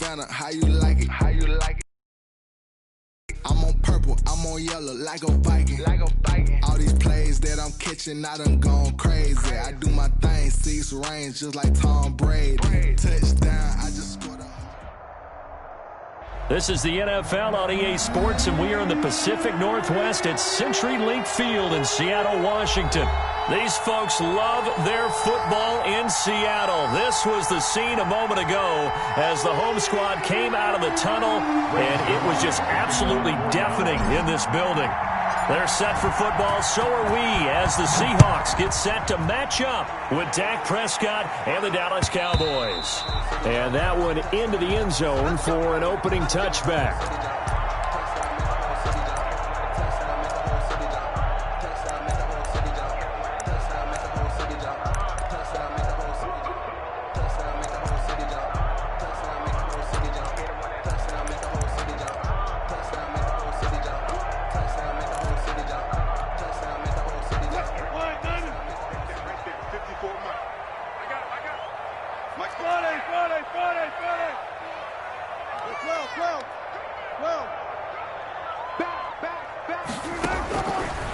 Atlanta, how you like it? How you like it? I'm on purple, I'm on yellow, like a Viking. Like a Viking. All these plays that I'm catching, I done gone crazy. I do my thing, 6 range, just like Tom Brady. Touchdown, I just scored a... This is the NFL on EA Sports, and we are in the Pacific Northwest at CenturyLink Field in Seattle, Washington. These folks love their football in Seattle. This was the scene a moment ago as the home squad came out of the tunnel, and it was just absolutely deafening in this building. They're set for football, so are we, as the Seahawks get set to match up with Dak Prescott and the Dallas Cowboys. And that one into the end zone for an opening touchback.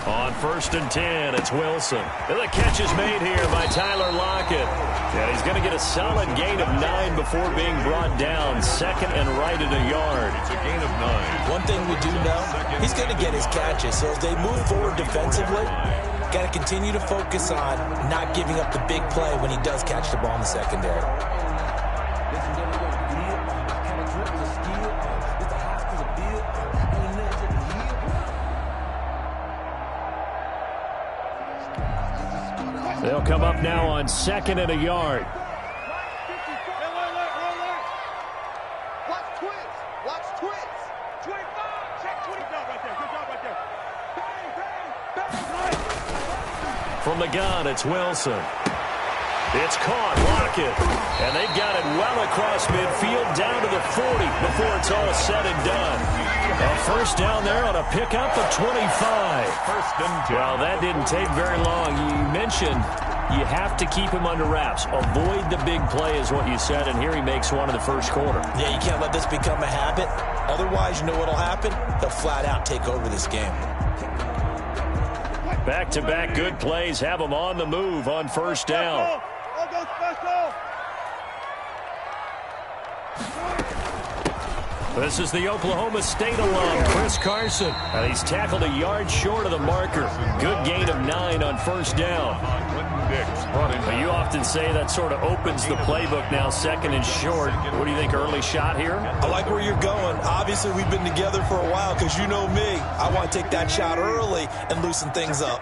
On 1st and 10, it's Wilson. And the catch is made here by Tyler Lockett. And he's going to get a solid gain of 9 before being brought down. 2nd and right at a yard. It's a gain of 9. One thing we do know, he's going to get his catches. So as they move forward defensively, got to continue to focus on not giving up the big play when he does catch the ball in the secondary. They'll come up now on 2nd and a yard. Watch twins. Watch twins. 25. Check 20. Good job right there. Good job right there. Bang, bang, bang. From the gun, it's Wilson. It's caught, Lockett. And they've got it well across midfield down to the 40 before it's all said and done. A first down there on a pickup of 25. Well, that didn't take very long. You mentioned you have to keep him under wraps. Avoid the big play is what you said, and here he makes one in the first quarter. Yeah, you can't let this become a habit. Otherwise, you know what will happen? They'll flat out take over this game. Back-to-back good plays have them on the move on first down. This is the Oklahoma State alum, Chris Carson. And he's tackled a yard short of the marker. Good gain of 9 on first down. But you often say that sort of opens the playbook now, 2nd and short. What do you think, early shot here? I like where you're going. Obviously, we've been together for a while because you know me. I want to take that shot early and loosen things up.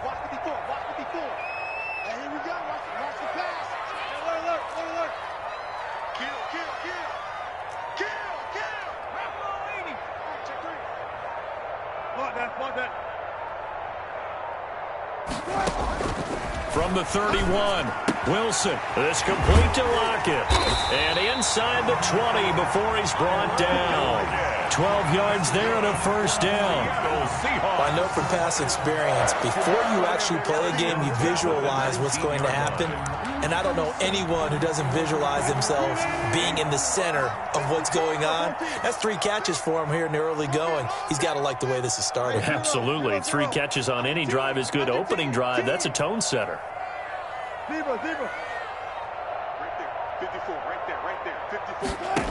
From the 31, Wilson. This complete to Lockett. And inside the 20 before he's brought down. 12 yards there and a first down. I know from past experience, before you actually play a game, you visualize what's going to happen. And I don't know anyone who doesn't visualize themselves being in the center of what's going on. That's 3 catches for him here in the early going. He's got to like the way this is started. Absolutely. 3 catches on any drive is good. Opening drive, that's a tone setter. Deeper. Right there. 54. Right there. 54.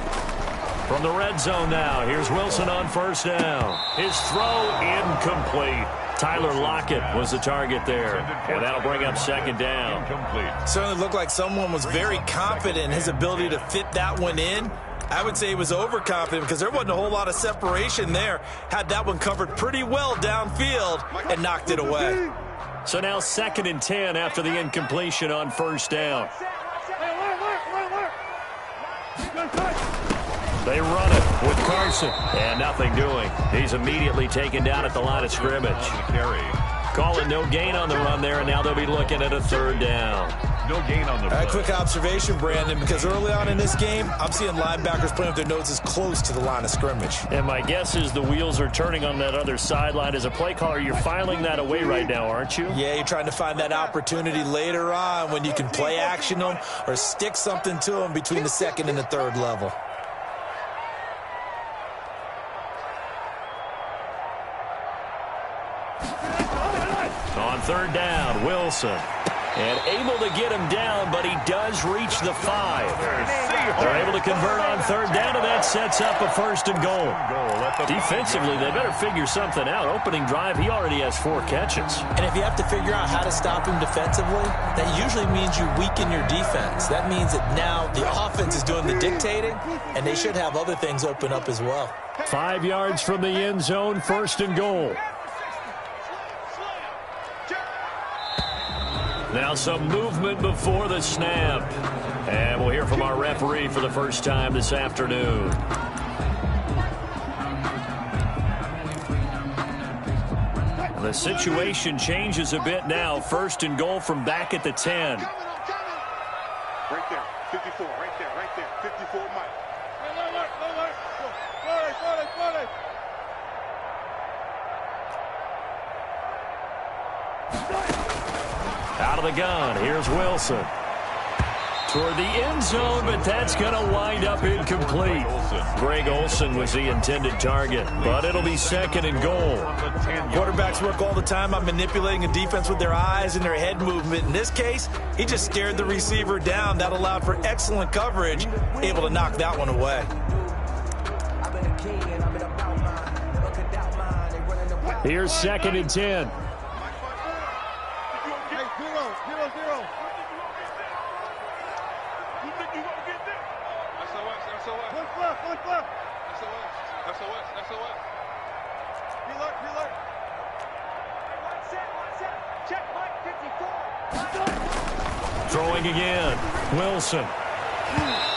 From the red zone now, here's Wilson on first down. His throw incomplete. Tyler Lockett was the target there. And that'll bring up 2nd down. Certainly looked like someone was very confident in his ability to fit that one in. I would say he was overconfident because there wasn't a whole lot of separation there. Had that one covered pretty well downfield and knocked it away. So now 2nd and 10 after the incompletion on first down. They run it with Carson. And nothing doing. He's immediately taken down at the line of scrimmage. Calling no gain on the run there, and now they'll be looking at a 3rd down. No gain on the run. Quick observation, Brandon, because early on in this game, I'm seeing linebackers putting up their noses close to the line of scrimmage. And my guess is the wheels are turning on that other sideline. As a play caller, you're filing that away right now, aren't you? Yeah, you're trying to find that opportunity later on when you can play action them or stick something to them between the 2nd and the 3rd level. On third down, Wilson. And able to get him down, but he does reach the 5. They're able to convert on third down, and that sets up a first and goal. Defensively, they better figure something out. Opening drive, he already has 4 catches. And if you have to figure out how to stop him defensively, that usually means you weaken your defense. That means that now the offense is doing the dictating, and they should have other things open up as well. 5 yards from the end zone, first and goal. Now some movement before the snap. And we'll hear from our referee for the first time this afternoon. The situation changes a bit now. First and goal from back at the 10. Right there, 54, right there, 54, Mike. Out of the gun, here's Wilson. Toward the end zone, but that's going to wind up incomplete. Greg Olsen was the intended target, but it'll be second and goal. Quarterbacks work all the time on manipulating a defense with their eyes and their head movement. In this case, he just stared the receiver down. That allowed for excellent coverage, able to knock that one away. Here's second and 10. Throwing again. Wilson.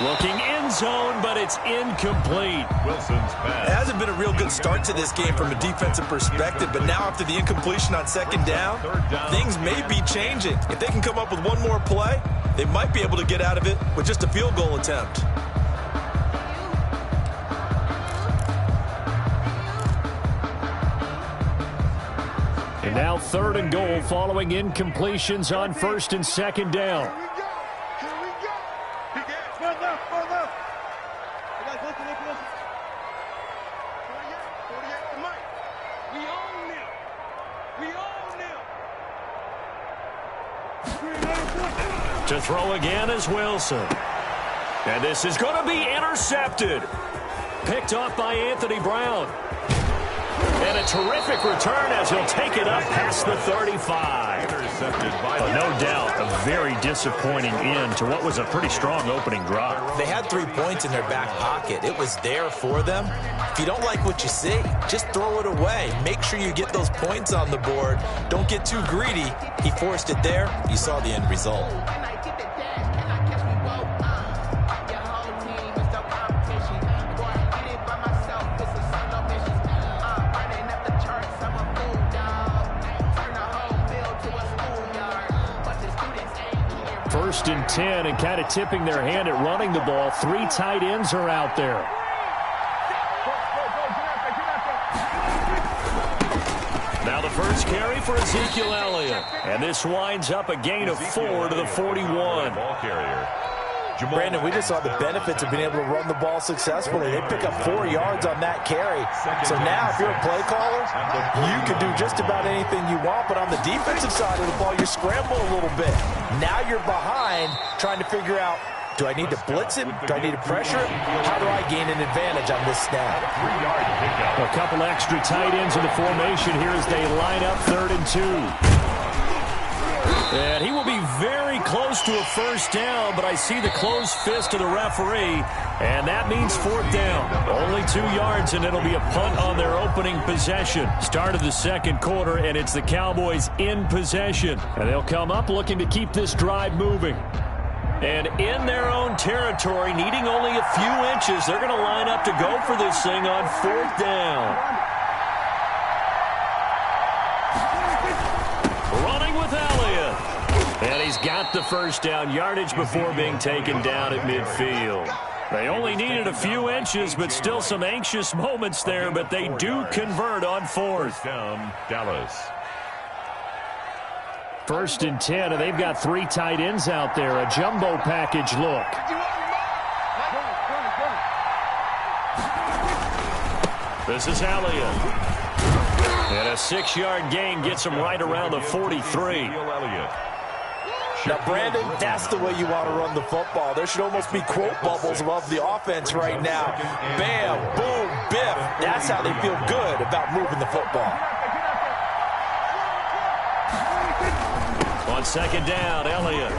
Looking end zone, but it's incomplete. Wilson's pass. It hasn't been a real good start to this game from a defensive perspective, but now after the incompletion on second down, things may be changing. If they can come up with one more play, they might be able to get out of it with just a field goal attempt. And now third and goal following incompletions on first and second down. To throw again is Wilson. And this is going to be intercepted. Picked off by Anthony Brown. And a terrific return as he'll take it up past the 35. Intercepted by no doubt a very disappointing end to what was a pretty strong opening drive. They had 3 points in their back pocket. It was there for them. If you don't like what you see, just throw it away. Make sure you get those points on the board. Don't get too greedy. He forced it there. You saw the end result. First and 10, and kind of tipping their hand at running the ball. 3 tight ends are out there. Now the first carry for Ezekiel Elliott. And this winds up a gain of 4 to the 41. Ball carrier. Brandon, we just saw the benefits of being able to run the ball successfully. They pick up 4 yards on that carry. So now if you're a play caller, you can do just about anything you want. But on the defensive side of the ball, you scramble a little bit. Now you're behind trying to figure out, do I need to blitz him? Do I need to pressure him? How do I gain an advantage on this snap? A couple extra tight ends in the formation here as they line up third and 2. And he will be very close to a first down, but I see the closed fist of the referee, and that means fourth down. Only 2 yards, and it'll be a punt on their opening possession. Start of the second quarter, and it's the Cowboys in possession. And they'll come up looking to keep this drive moving. And in their own territory, needing only a few inches, they're going to line up to go for this thing on fourth down. Running with Elliott. And he's got the first down yardage before being taken down at midfield. They only needed a few inches, but still some anxious moments there, but they do convert on fourth. Down, Dallas. First and 10, and they've got 3 tight ends out there. A jumbo package look. This is Elliott. And a 6-yard gain gets him right around the 43. Now, Brandon, that's the way you want to run the football. There should almost be quote bubbles above the offense right now. Bam, boom, biff. That's how they feel good about moving the football. On second down, Elliott.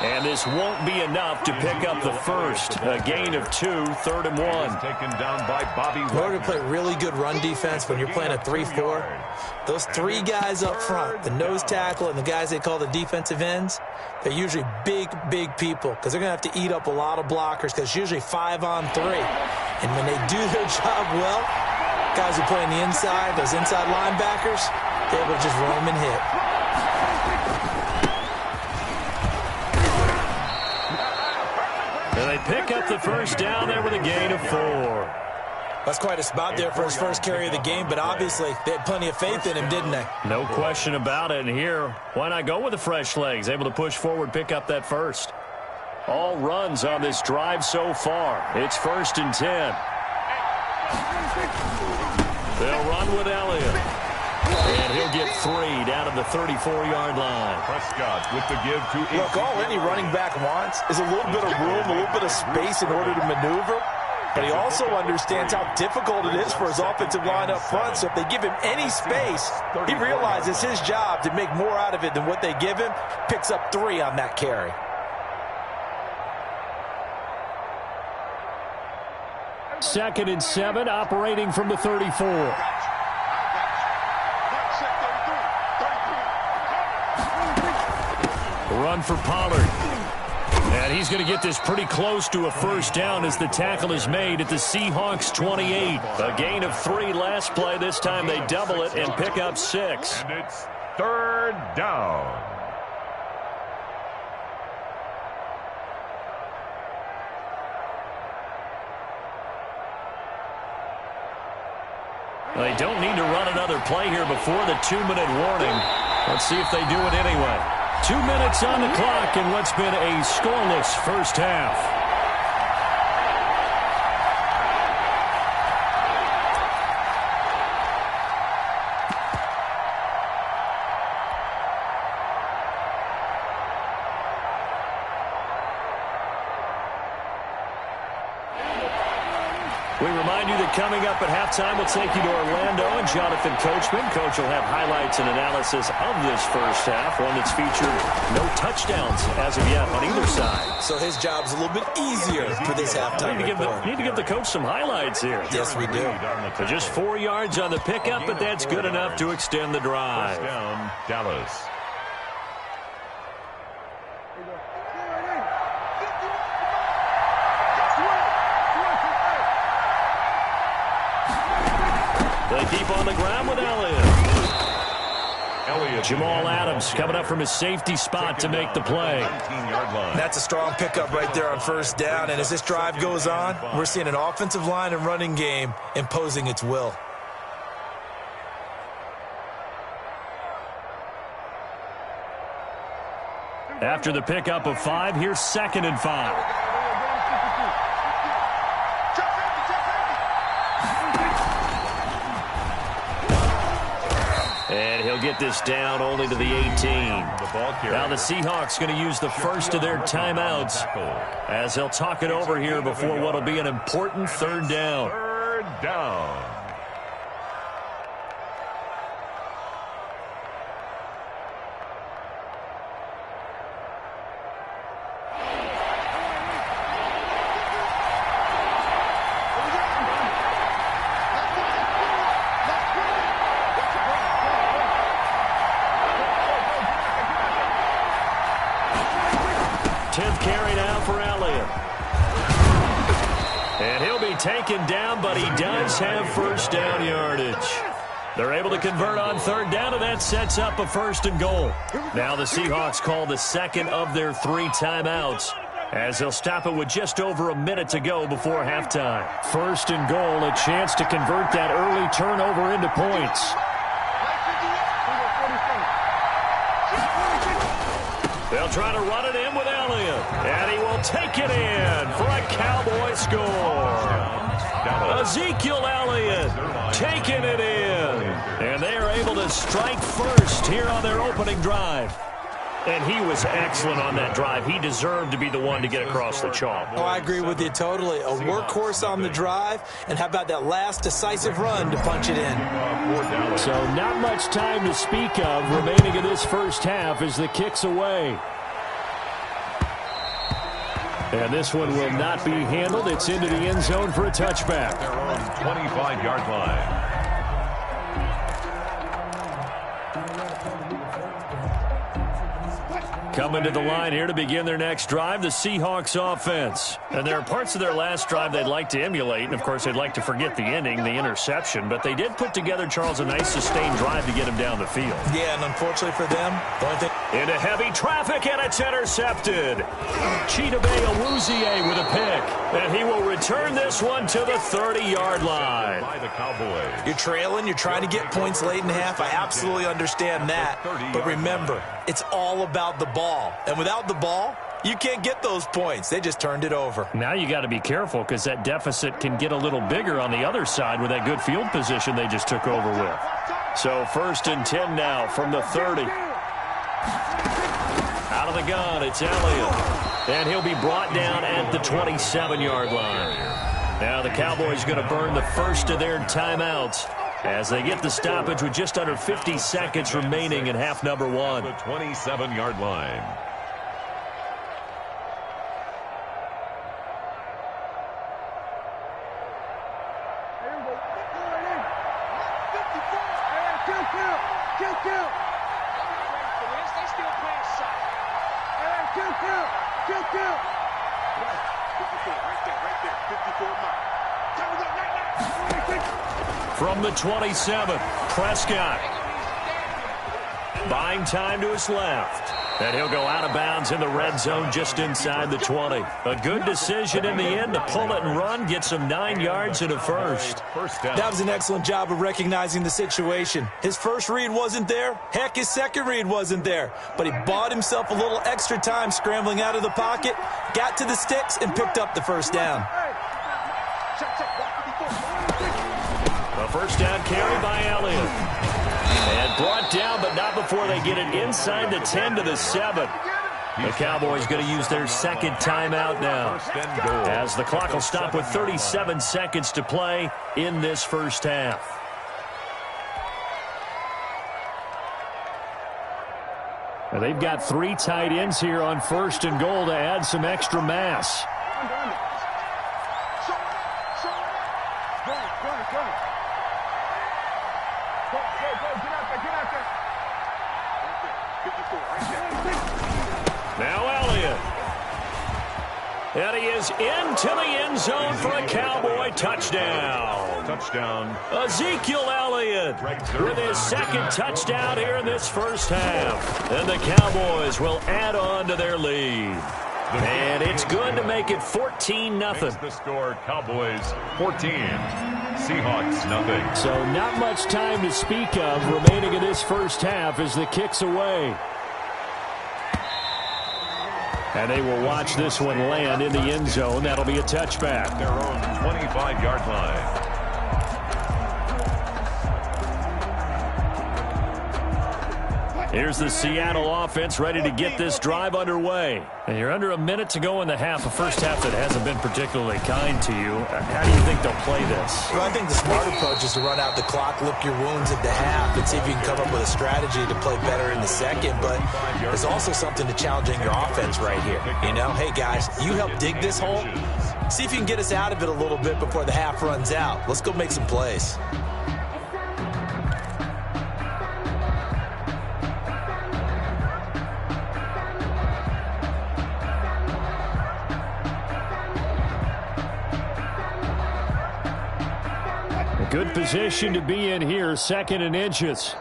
And this won't be enough to pick up the first. A gain of 2, 3rd and 1. Taken down by Bobby. In order to play really good run defense when you're playing a 3-4, those 3 guys up front, the nose tackle and the guys they call the defensive ends, they're usually big, big people because they're going to have to eat up a lot of blockers because it's usually 5-on-3. And when they do their job well, guys who play on the inside, those inside linebackers, they're able to just roam and hit. And they pick up the first down there with a gain of 4. That's quite a spot there for his first carry of the game, but obviously they had plenty of faith in him, didn't they? No question about it. And here, why not go with the fresh legs? Able to push forward, pick up that first. All runs on this drive so far. It's 1st and 10. They'll run with Elliott. And he'll get 3 down to the 34-yard line. Prescott with the give to Look, all any running back wants is a little bit of room, a little bit of space in order to maneuver. But he also understands how difficult it is for his offensive line up front. So if they give him any space, he realizes his job to make more out of it than what they give him. Picks up 3 on that carry. Second and 7, operating from the 34. Run for Pollard. And he's going to get this pretty close to a first down as the tackle is made at the Seahawks 28. A gain of 3 last play. This time they double it and pick up 6. And it's 3rd down. They don't need to run another play here before the 2-minute warning. Let's see if they do it anyway. 2 minutes on the clock in what's been a scoreless first half. We remind you that coming up at halftime, we'll take you to Orlando and Jonathan Coachman. Coach will have highlights and analysis of this first half, one that's featured no touchdowns as of yet on either side. So his job's a little bit easier for this halftime report. Need to give the coach some highlights here. Yes, we do. So just 4 yards on the pickup, but that's good enough to extend the drive. First down, Dallas. They keep on the ground with Elliott. Jamal Adams coming up from his safety spot to make the play. That's a strong pickup right there on first down. And as this drive goes on, we're seeing an offensive line and running game imposing its will. After the pickup of 5, here's 2nd and 5. And he'll get this down only to the 18. Now the Seahawks going to use the first of their timeouts as they'll talk it over here before what will be an important 3rd down. 3rd down. Taken down, but he does have first down yardage. They're able to convert on 3rd down, and that sets up a 1st and goal. Now the Seahawks call the 2nd of their 3 timeouts as they'll stop it with just over a minute to go before halftime. 1st and goal, a chance to convert that early turnover into points. They'll try to run it in with Elliott, and he will take it in for a Cowboy score. A Ezekiel Elliott taking it in. And they are able to strike first here on their opening drive. And he was excellent on that drive. He deserved to be the one to get across the chalk. Oh, I agree with you totally. A workhorse on the drive, and how about that last decisive run to punch it in? So not much time to speak of remaining in this first half as the kick's away. And this one will not be handled. It's into the end zone for a touchback. Their own 25-yard line. Coming to the line here to begin their next drive, the Seahawks offense. And there are parts of their last drive they'd like to emulate, and of course they'd like to forget the ending, the interception, but they did put together, Charles, a nice sustained drive to get him down the field. Yeah, and unfortunately for them, the only thing... Into heavy traffic, and it's intercepted. Chidobe Awuzie with a pick, and he will return this one to the 30-yard line. By the Cowboys. You're trailing, you're trying to get points late in half. I absolutely understand that. But remember, it's all about the ball. And without the ball, you can't get those points. They just turned it over. Now you got to be careful because that deficit can get a little bigger on the other side with that good field position they just took over with. So 1st and 10 now from the 30. Out of the gun, it's Elliott. And he'll be brought down at the 27-yard line. Now the Cowboys going to burn the first of their timeouts as they get the stoppage with just under 50 seconds remaining in half number one. The 27-yard line. From the 27, Prescott. Buying time to his left. And he'll go out of bounds in the red zone just inside the 20. A good decision in the end to pull it and run, get some 9 yards and a first. That was an excellent job of recognizing the situation. His first read wasn't there. Heck, his second read wasn't there. But he bought himself a little extra time scrambling out of the pocket, got to the sticks, and picked up the first down. A first down carry by Elliott. And brought down, but not before they get it inside the 10 to the 7. The Cowboys going to use their second timeout now, as the clock will stop with 37 seconds to play in this first half. And they've got 3 tight ends here on 1st and goal to add some extra mass. Now Elliott. And he is into the end zone for a Cowboy touchdown. Touchdown. Ezekiel Elliott with his second touchdown here in this first half. And the Cowboys will add on to their lead. And it's good to make it 14-0. The score, Cowboys 14. Seahawks nothing. So not much time to speak of remaining in this first half as the kick's away. And they will watch this one land in the end zone. That'll be a touchback. Their own 25-yard line. Here's the Seattle offense ready to get this drive underway. And you're under a minute to go in the half, a first half that hasn't been particularly kind to you. How do you think they'll play this? Well, I think the smart approach is to run out the clock, lick your wounds at the half, and see if you can come up with a strategy to play better in the second. But there's also something to challenging your offense right here. You know, hey, guys, you help dig this hole. See if you can get us out of it a little bit before the half runs out. Let's go make some plays. Good position to be in here, 2nd and inches.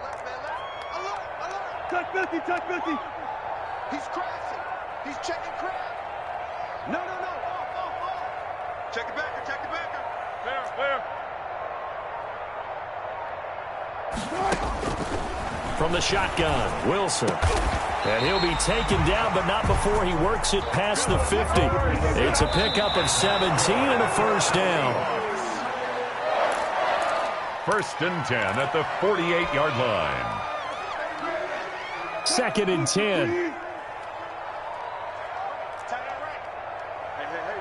Touch 50, touch 50. He's crashing. He's checking crab. No. Off. Check it backer, check it backer. Clear. From the shotgun, Wilson. And he'll be taken down, but not before he works it past the 50. It's a pickup of 17 and a first down. First and 10 at the 48-yard line. Second and 10. Hey,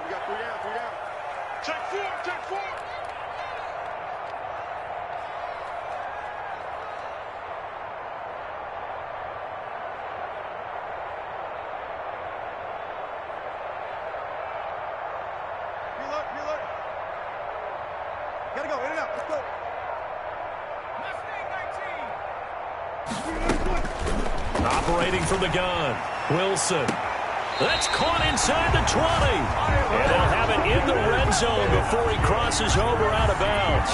we got 3 down, 3 down. Take 4, take 4. Reload. Gotta go, in and out, let's go. Operating from the gun, Wilson. That's caught inside the 20. And they'll have it in the red zone before he crosses over out of bounds.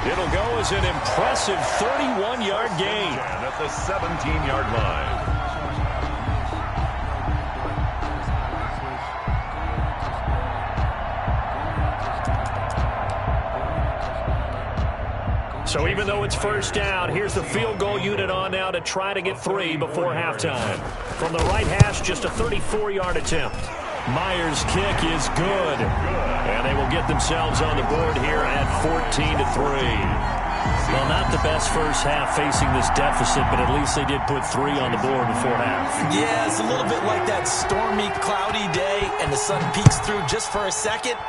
It'll go as an impressive 31-yard gain. At the 17-yard line. So even though it's first down, here's the field goal unit on now to try to get 3 before halftime. From the right hash, just a 34-yard attempt. Myers' kick is good. And they will get themselves on the board here at 14-3. Well, not the best first half facing this deficit, but at least they did put 3 on the board before half. Yeah, it's a little bit like that stormy, cloudy day, and the sun peeks through just for a second.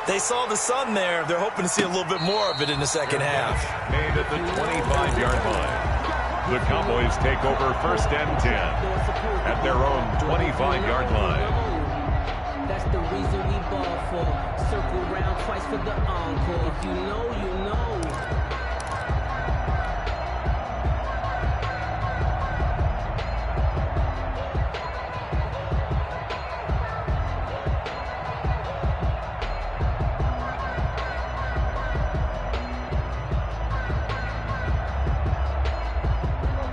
They saw the sun there. They're hoping to see a little bit more of it in the second half. Made at the 25-yard line. The Cowboys take over first and 10 at their own 25-yard line. That's the reason we ball for. Circle round twice for the encore. If you know, you know.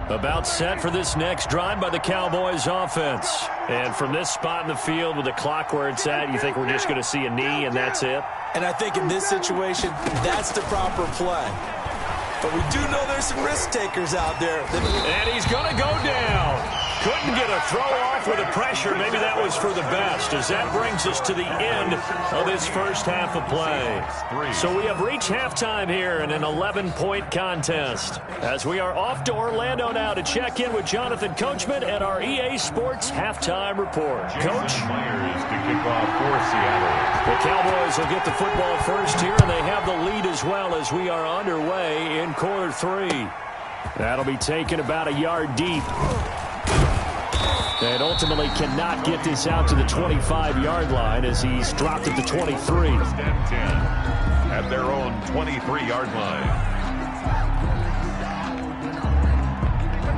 About set for this next drive by the Cowboys offense. And from this spot in the field with the clock where it's at, you think we're just going to see a knee and that's it? And I think in this situation, that's the proper play. But we do know there's some risk takers out there. And he's going to go down. Couldn't get a throw off with the pressure. Maybe that was for the best, as that brings us to the end of this first half of play. So we have reached halftime here in an 11-point contest, as we are off to Orlando now to check in with Jonathan Coachman at our EA Sports Halftime Report. Coach? Myers to kick off for Seattle. The Cowboys will get the football first here, and they have the lead as well as we are underway in quarter 3. That'll be taken about a yard deep. And ultimately cannot get this out to the 25-yard line as he's dropped at the 23. First and 10 at their own 23-yard line.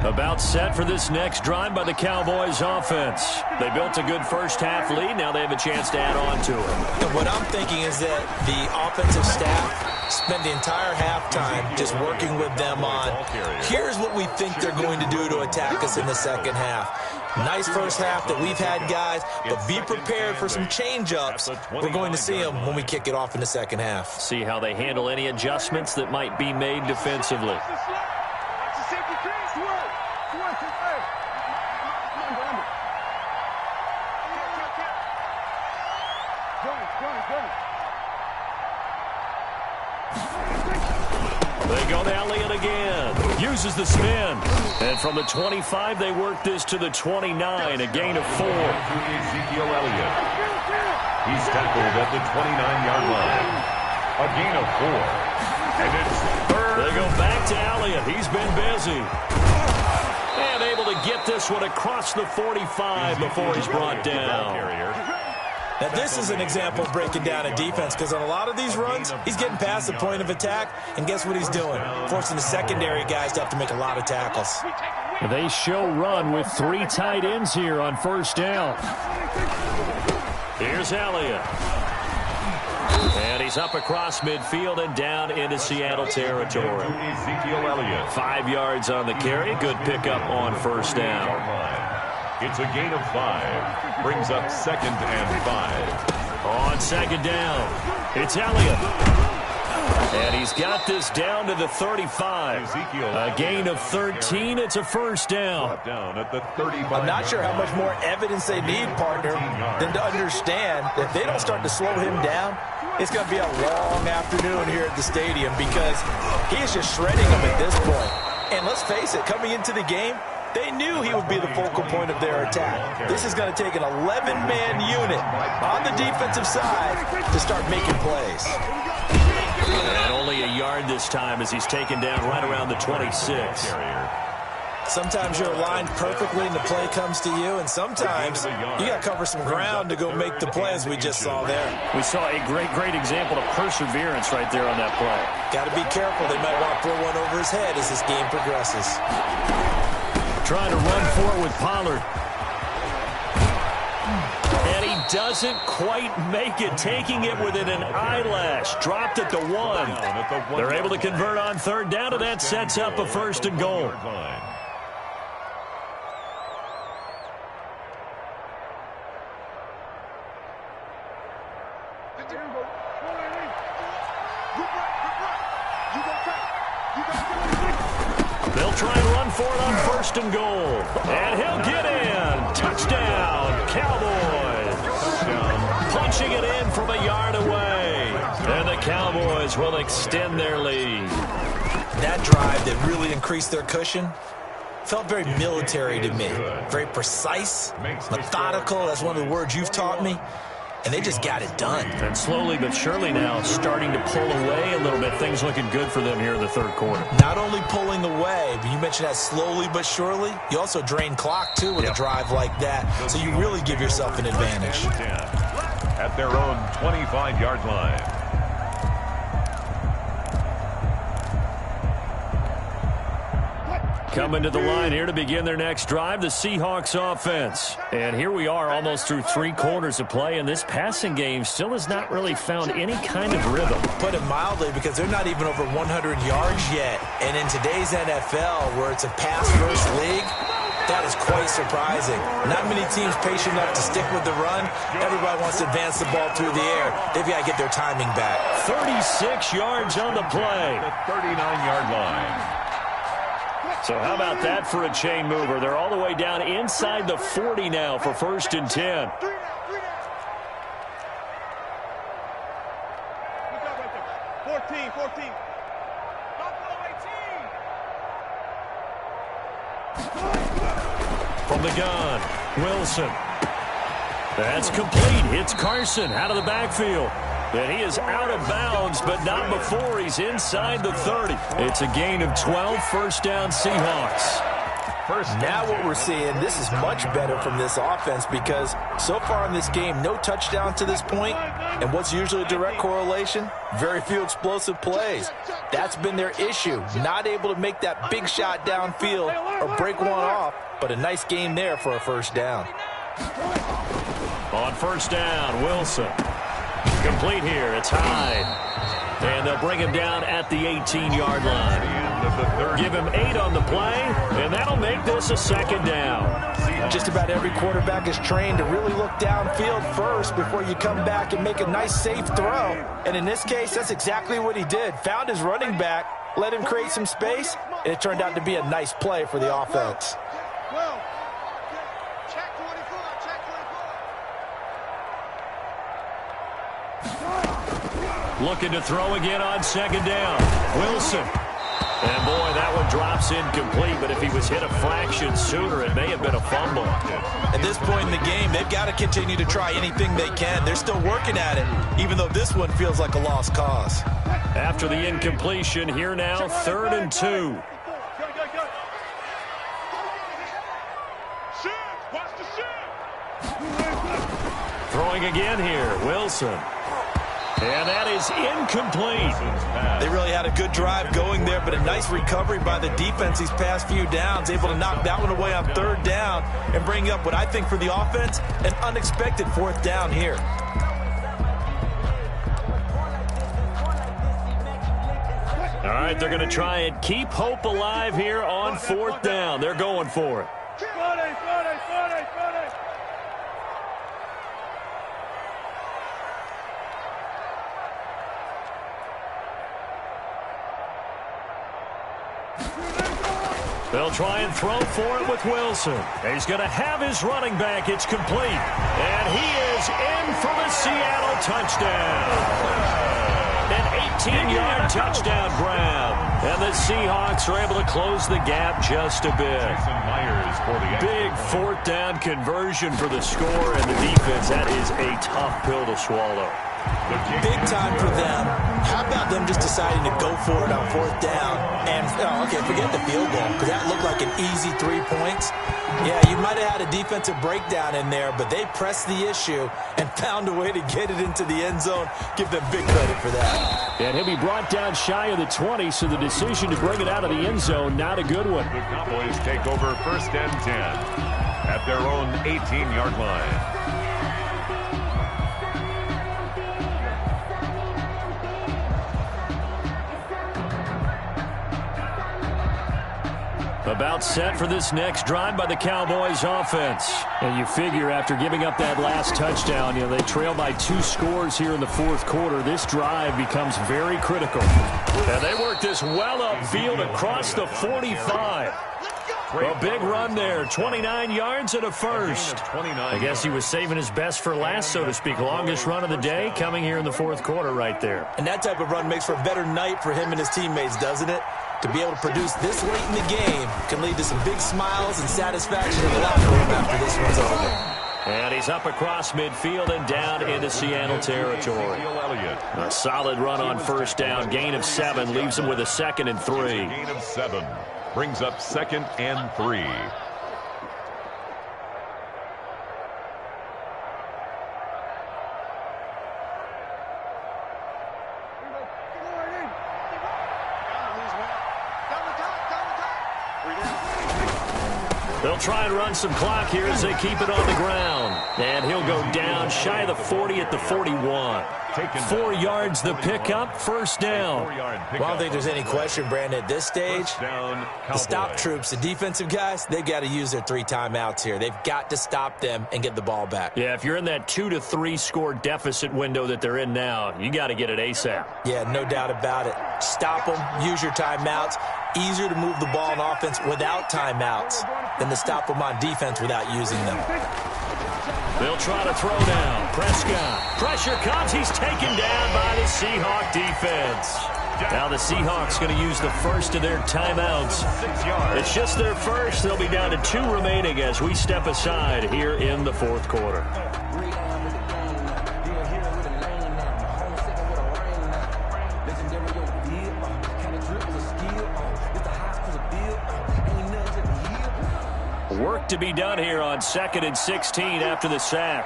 About set for this next drive by the Cowboys offense. They built a good first half lead. Now they have a chance to add on to it. And what I'm thinking is that the offensive staff spend the entire halftime just working with them on, here's what we think they're going to do to attack us in the second half. Nice first half that we've had, guys, but be prepared for some change-ups. We're going to see them when we kick it off in the second half. See how they handle any adjustments that might be made defensively. They go to Elliott again. Uses the spin. And from the 25, they work this to the 29, a gain of 4. Ezekiel Elliott. He's tackled at the 29-yard line. A gain of 4. And it's third. They go back to Elliott. He's been busy. And able to get this one across the 45 before he's brought down. Now, this is an example of breaking down a defense, because on a lot of these runs, he's getting past the point of attack, and guess what he's doing? Forcing the secondary guys to have to make a lot of tackles. They show run with 3 tight ends here on first down. Here's Elliott. And he's up across midfield and down into Seattle territory. Ezekiel Elliott. 5 yards on the carry. Good pickup on first down. It's a gain of 5. Brings up second and 5. On second down, it's Elliott. And he's He's got this down to the 35. A gain of 13. It's a first down. I'm not sure how much more evidence they need, partner, than to understand that if they don't start to slow him down, it's going to be a long afternoon here at the stadium because he is just shredding them at this point. And let's face it, coming into the game, they knew he would be the focal point of their attack. This is going to take an 11-man unit on the defensive side to start making plays. And only a yard this time as he's taken down right around the 26. Sometimes you're aligned perfectly and the play comes to you, and sometimes you got to cover some ground to go make the play, as we just saw there. We saw a great example of perseverance right there on that play. Got to be careful. They might want to throw one over his head as this game progresses. Trying to run for it with Pollard. And he doesn't quite make it, taking it within an eyelash. Dropped at the 1. They're able to convert on third down, and that sets up a first and goal. They'll try and run for it on first and goal. And he'll get in. Touchdown, Cowboys. Punching it in from a yard away. And the Cowboys will extend their lead. That drive that really increased their cushion felt very military to me. Very precise, methodical. That's one of the words you've taught me. And they just got it done. And slowly but surely now starting to pull away a little bit. Things looking good for them here in the third quarter. Not only pulling away, but you mentioned that slowly but surely. You also drain clock, too, with a drive like that. So you really give yourself an advantage. At their own 25-yard line. Coming to the line here to begin their next drive, the Seahawks offense. And here we are almost through 3 quarters of play, and this passing game still has not really found any kind of rhythm. Put it mildly, because they're not even over 100 yards yet. And in today's NFL, where it's a pass-first league, that is quite surprising. Not many teams patient enough to stick with the run. Everybody wants to advance the ball through the air. They've got to get their timing back. 36 yards on the play. The 39-yard line. So how about that for a chain mover? They're all the way down inside the 40 now for first and 10. Look out right there. 14. From the gun, Wilson. That's complete. Hits Carson out of the backfield. And he is out of bounds, but not before he's inside the 30. It's a gain of 12, first down Seahawks. Now what we're seeing, this is much better from this offense because so far in this game, no touchdown to this point. And what's usually a direct correlation? Very few explosive plays. That's been their issue. Not able to make that big shot downfield or break one off, but a nice game there for a first down. On first down, Wilson. Complete here. It's Hyde. And they'll bring him down at the 18-yard line. Give him 8 on the play, and that'll make this a second down. Just about every quarterback is trained to really look downfield first before you come back and make a nice, safe throw. And in this case, that's exactly what he did. Found his running back, let him create some space, and it turned out to be a nice play for the offense. Looking to throw again on second down. Wilson. And, boy, that one drops incomplete, but if he was hit a fraction sooner, it may have been a fumble. At this point in the game, they've got to continue to try anything they can. They're still working at it, even though this one feels like a lost cause. After the incompletion, here now, 3rd and 2. Throwing again here, Wilson. And that is incomplete. They really had a good drive going there, but a nice recovery by the defense these past few downs, able to knock that one away on 3rd down and bring up what I think for the offense, an unexpected 4th down here. All right, they're going to try and keep hope alive here on 4th down. They're going for it. They'll try and throw for it with Wilson. He's going to have his running back. It's complete. And he is in for the Seattle touchdown. An 18-yard touchdown grab. And the Seahawks are able to close the gap just a bit. Big fourth down conversion for the score, and the defense, that is a tough pill to swallow. Big time for them. How about them just deciding to go for it on fourth down? And, forget the field goal, because that looked like an easy 3 points. Yeah, you might have had a defensive breakdown in there, but they pressed the issue and found a way to get it into the end zone. Give them big credit for that. And he'll be brought down shy of the 20, so the decision to bring it out of the end zone, not a good one. The Cowboys take over 1st and 10 at their own 18-yard line. About set for this next drive by the Cowboys offense. And you figure after giving up that last touchdown, they trail by 2 scores here in the fourth quarter. This drive becomes very critical. And they work this well upfield across the 45. A big run there, 29 yards and a first. I guess he was saving his best for last, so to speak. Longest run of the day coming here in the fourth quarter right there. And that type of run makes for a better night for him and his teammates, doesn't it? To be able to produce this late in the game can lead to some big smiles and satisfaction in the locker room after this one's over. And he's up across midfield and down into Seattle territory. A solid run on first down. Gain of 7 leaves him with a 2nd and 3. Gain of 7 brings up 2nd and 3. They'll try and run some clock here as they keep it on the ground. And he'll go down shy of the 40 at the 41. 4 yards the pickup, first down. Well, I don't think there's any question, Brandon, at this stage, the stop troops, the defensive guys, they've got to use their 3 timeouts here. They've got to stop them and get the ball back. Yeah, if you're in that 2 to 3 score deficit window that they're in now, you got to get it ASAP. Yeah, no doubt about it. Stop them, use your timeouts. Easier to move the ball on offense without timeouts than to stop them on defense without using them. They'll try to throw down. Prescott. Pressure comes. He's taken down by the Seahawk defense. Now the Seahawks going to use the first of their timeouts. It's just their first. They'll be down to 2 remaining as we step aside here in the fourth quarter. Work to be done here on 2nd and 16 after the sack.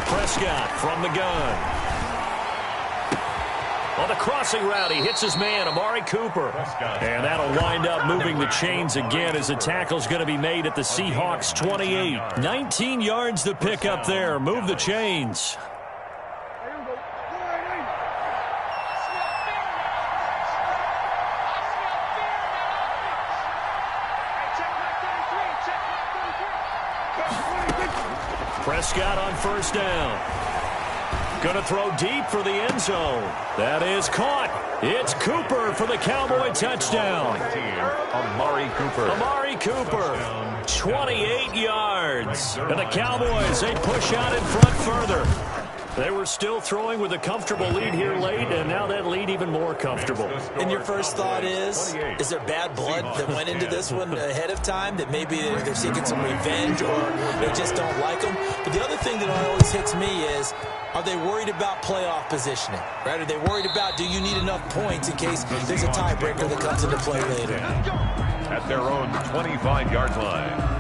Prescott from the gun. On the crossing route, he hits his man, Amari Cooper. And that'll wind up moving the chains again as the tackle's going to be made at the Seahawks 28. 19 yards to pick up there. Move the chains. Prescott on first down. Going to throw deep for the end zone. That is caught. It's Cooper for the Cowboy touchdown. Amari Cooper. Amari Cooper. 28 yards. And the Cowboys, they push out in front further. They were still throwing with a comfortable lead here late, and now that lead even more comfortable. And your first thought is there bad blood that went into this one ahead of time, that maybe they're seeking some revenge or they just don't like them? But the other thing that always hits me is, are they worried about playoff positioning? Right? Are they worried about, do you need enough points in case there's a tiebreaker that comes into play later? At their own 25-yard line.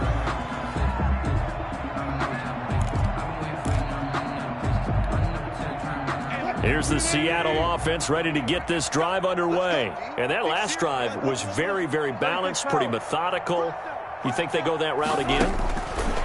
Here's the Seattle offense ready to get this drive underway. And that last drive was very, very balanced, pretty methodical. You think they go that route again?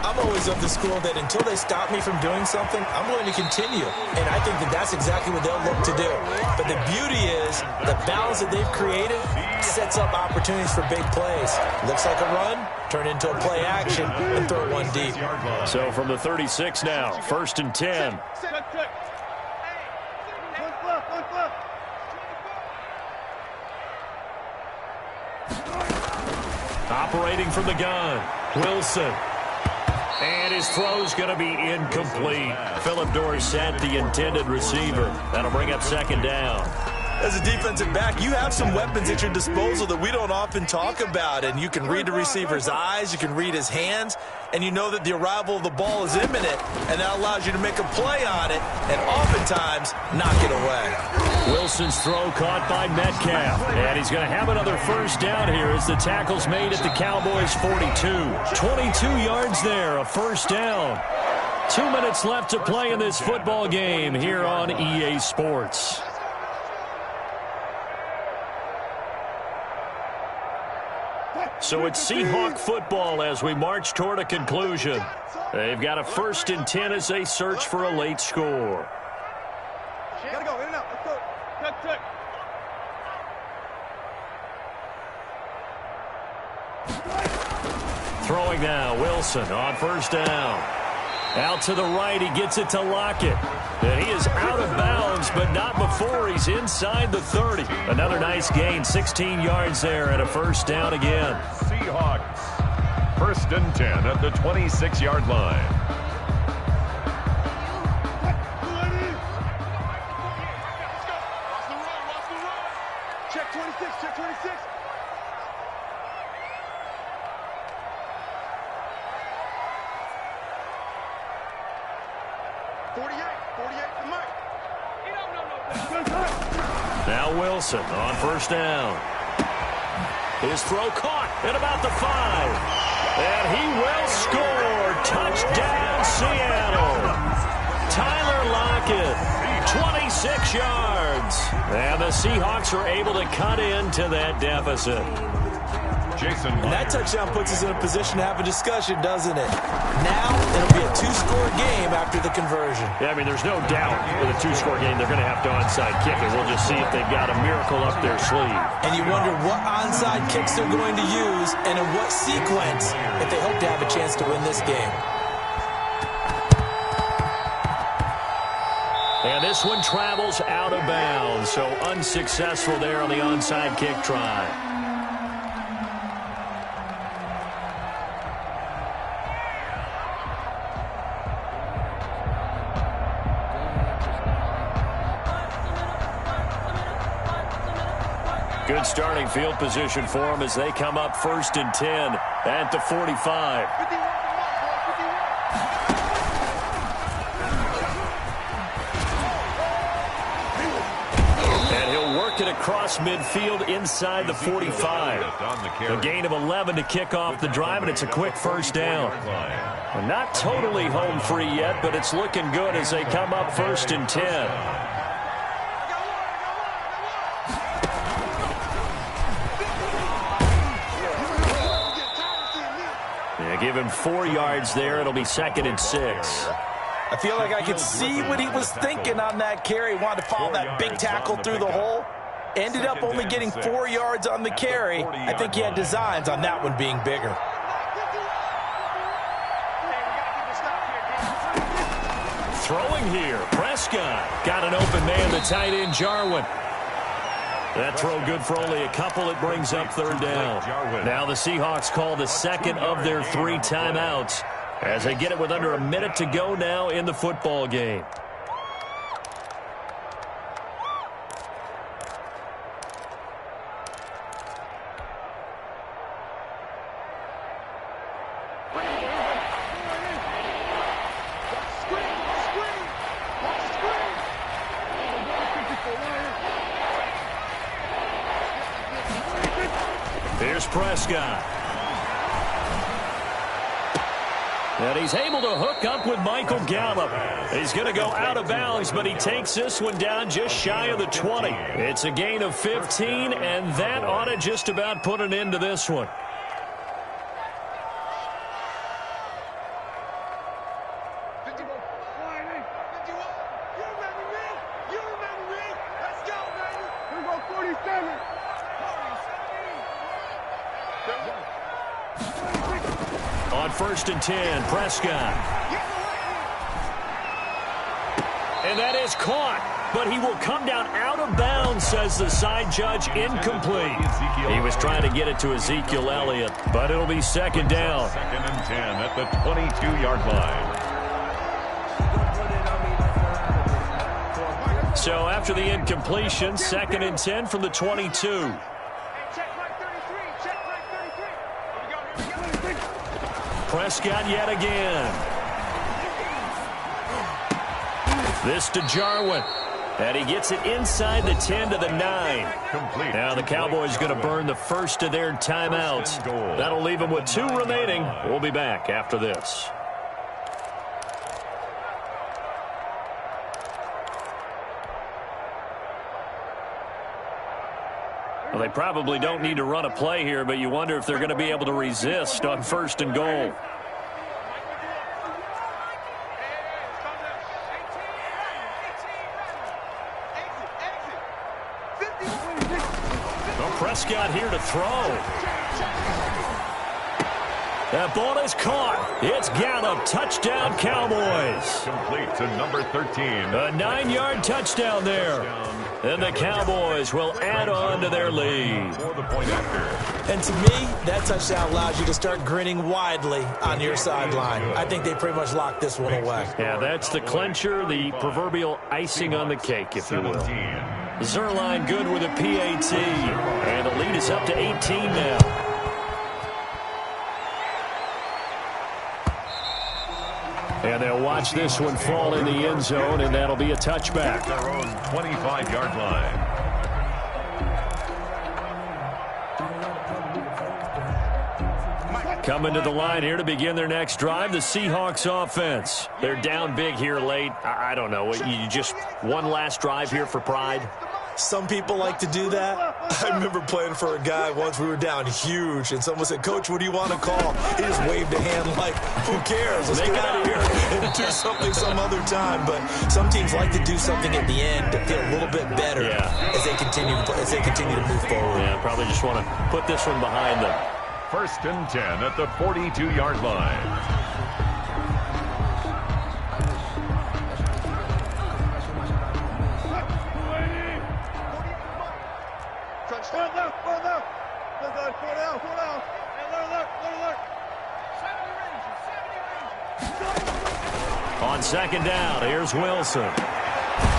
I'm always of the school that until they stop me from doing something, I'm going to continue. And I think that that's exactly what they'll look to do. But the beauty is the balance that they've created sets up opportunities for big plays. Looks like a run, turn into a play action, and throw one deep. So from the 36 now, 1st and 10. Operating from the gun, Wilson. And his throw's going to be incomplete. Philip Dorsett, the intended receiver. That'll bring up second down. As a defensive back, you have some weapons at your disposal that we don't often talk about. And you can read the receiver's eyes, you can read his hands, and you know that the arrival of the ball is imminent, and that allows you to make a play on it and oftentimes knock it away. Wilson's throw caught by Metcalf. And he's going to have another first down here as the tackle's made at the Cowboys' 42. 22 yards there, a first down. 2 minutes left to play in this football game here on EA Sports. So it's Seahawk football as we march toward a conclusion. They've got a 1st and 10 as they search for a late score. Gotta go, in and out. Let's go. Check. Throwing now, Wilson on first down. Out to the right, he gets it to Lockett. And he is out of bounds, but not before he's inside the 30. Another nice gain, 16 yards there and a first down again. Seahawks, 1st and 10 at the 26-yard line. Check 26, check 26. Now Wilson on first down. His throw caught at about the 5. And he will score. Touchdown, Seattle. Tyler Lockett, 26 yards. And the Seahawks are able to cut into that deficit. And that touchdown puts us in a position to have a discussion, doesn't it? Now, it'll be a 2-score game after the conversion. Yeah, I mean, there's no doubt with a 2-score game, they're going to have to onside kick it. We'll just see if they've got a miracle up their sleeve. And you wonder what onside kicks they're going to use and in what sequence if they hope to have a chance to win this game. And this one travels out of bounds, so unsuccessful there on the onside kick try. Good starting field position for them as they come up 1st and 10 at the 45. And he'll work it across midfield inside the 45. A gain of 11 to kick off the drive, and it's a quick first down. Well, not totally home free yet, but it's looking good as they come up 1st and 10. Give him 4 yards there. It'll be 2nd and 6. I feel like I could see what he was thinking on that carry. Wanted to follow that big tackle through the hole. Ended up only getting 4 yards on the carry. I think he had designs on that one being bigger. Throwing here. Prescott got an open man, the tight end, Jarwin. That throw good for only a couple. It brings up 3rd down. Now the Seahawks call the 2nd of their 3 timeouts as they get it with under a minute to go now in the football game. Here's Prescott. And he's able to hook up with Michael Gallup. He's going to go out of bounds, but he takes this one down just shy of the 20. It's a gain of 15, and that ought to just about put an end to this one. On 1st and 10, Prescott. And that is caught. but he will come down out of bounds, says the side judge. Incomplete. He was trying to get it to Ezekiel Elliott, but it'll be second down. Second and 10 at the 22-yard line. So after the incompletion, second and 10 from the 22. Prescott yet again. This to Jarwin. And he gets it inside the 10 to the 9. Complete. Now the Cowboys going to burn the first of their timeouts. That'll leave them with 2 remaining. We'll be back after this. Well, they probably don't need to run a play here, but you wonder if they're going to be able to resist on first and goal. Prescott here to throw. That ball is caught. It's Gallup. Touchdown, Cowboys. Complete to number 13. A 9-yard touchdown there. And the Cowboys will add on to their lead. For the point after. And to me, that touchdown allows you to start grinning widely on your sideline. I think they pretty much locked this one away. Yeah, that's the clincher, the proverbial icing on the cake, if you will. Zerline good with a PAT. And the lead is up to 18 now. And they'll watch this one fall in the end zone, and that'll be a touchback. Their own 25-yard line. Coming to the line here to begin their next drive, the Seahawks offense. They're down big here late. I don't know. You just one last drive here for pride? Some people like to do that. I remember playing for a guy once. We were down huge, and someone said, "Coach, what do you want to call?" He just waved a hand like, who cares? Let's get out of here and do something some other time. But some teams like to do something at the end to feel a little bit better as they continue to move forward. Yeah, probably just want to put this one behind them. First and 10 at the 42-yard line. On second down, here's Wilson.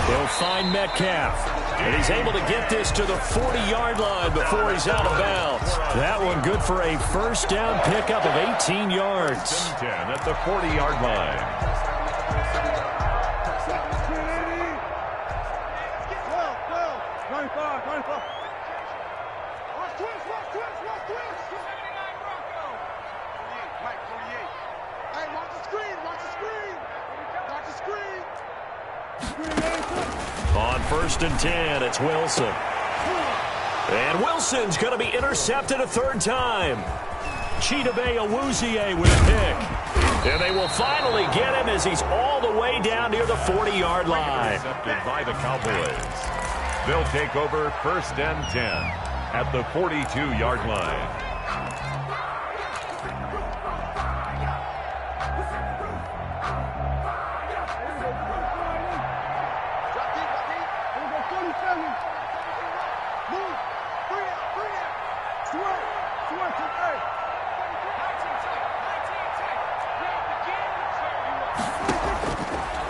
He'll find Metcalf. And he's able to get this to the 40-yard line before he's out of bounds. That one good for a first down pickup of 18 yards. 10 at the 40-yard line. On first and 10, it's Wilson. And Wilson's going to be intercepted a third time. Chidobe Awuzie with a pick. And they will finally get him as he's all the way down near the 40-yard line. Intercepted by the Cowboys. They'll take over first and 10 at the 42-yard line.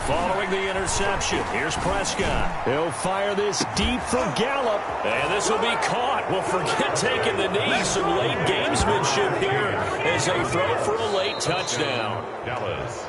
Following the interception, here's Prescott. He'll fire this deep for Gallup, and this will be caught. Well, forget taking the knee. Some late gamesmanship here as they throw for a late touchdown. Dallas.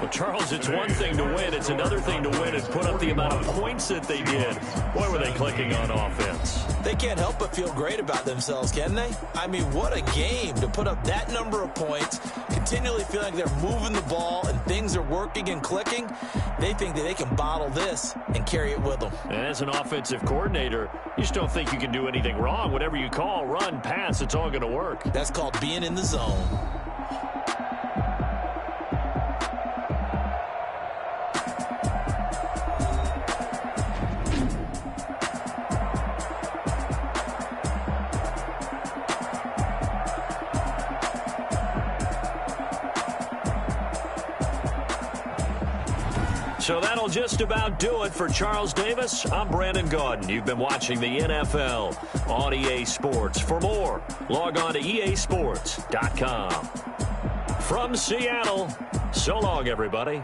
Well, Charles, it's one thing to win. It's another thing to win and put up the amount of points that they did. Boy, were they clicking on offense. They can't help but feel great about themselves, can they? I mean, what a game to put up that number of points, continually feeling like they're moving the ball and things are working and clicking. They think that they can bottle this and carry it with them. And as an offensive coordinator, you just don't think you can do anything wrong. Whatever you call, run, pass, it's all going to work. That's called being in the zone. So that'll just about do it for Charles Davis. I'm Brandon Gaudin. You've been watching the NFL on EA Sports. For more, log on to easports.com. From Seattle, so long, everybody.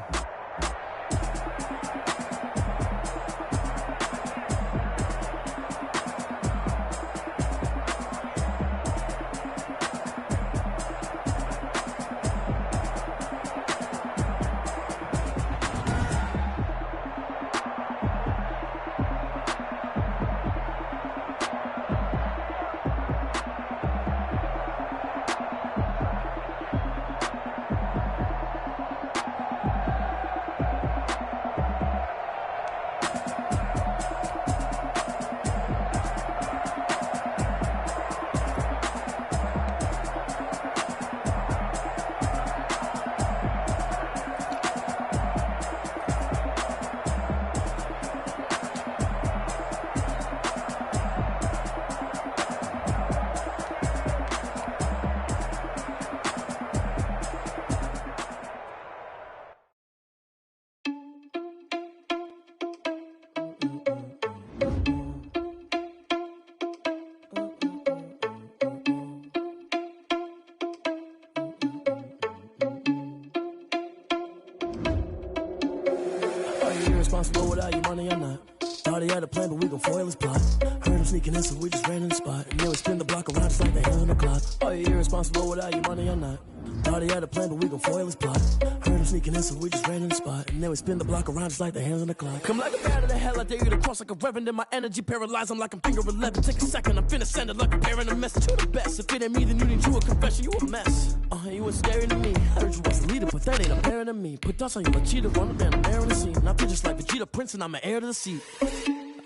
Responsible without your money or not. Thought he had a plan, but we gon' foil his plot. Heard him sneaking in, so we just ran in the spot. And then we spin the block around just like the hands on the clock. Are you irresponsible without your money or not? Thought he had a plan, but we gon' foil his plot. Heard him sneaking in, so we just ran in the spot. And then we spin the block around just like the hands on the clock. Come like a bat of the hell, I dare you to cross like a reverend. In my energy paralyzed, I'm like I'm finger 11. Take a second, I'm finna send it like I'm bearing a message to the best. If it ain't me, then you need you a confession, you a mess. You was scary to me. Heard you was a leader, but that ain't apparent to me. Put dust on you, a cheater, run down the air in the scene. And I feel just like Vegeta Prince, and I'm an heir to the seat.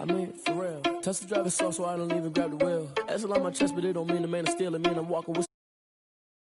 I mean, for real. Touch the driver's soft, so I don't even grab the wheel. That's on my chest, but it don't mean the man is stealing me, and I'm walking with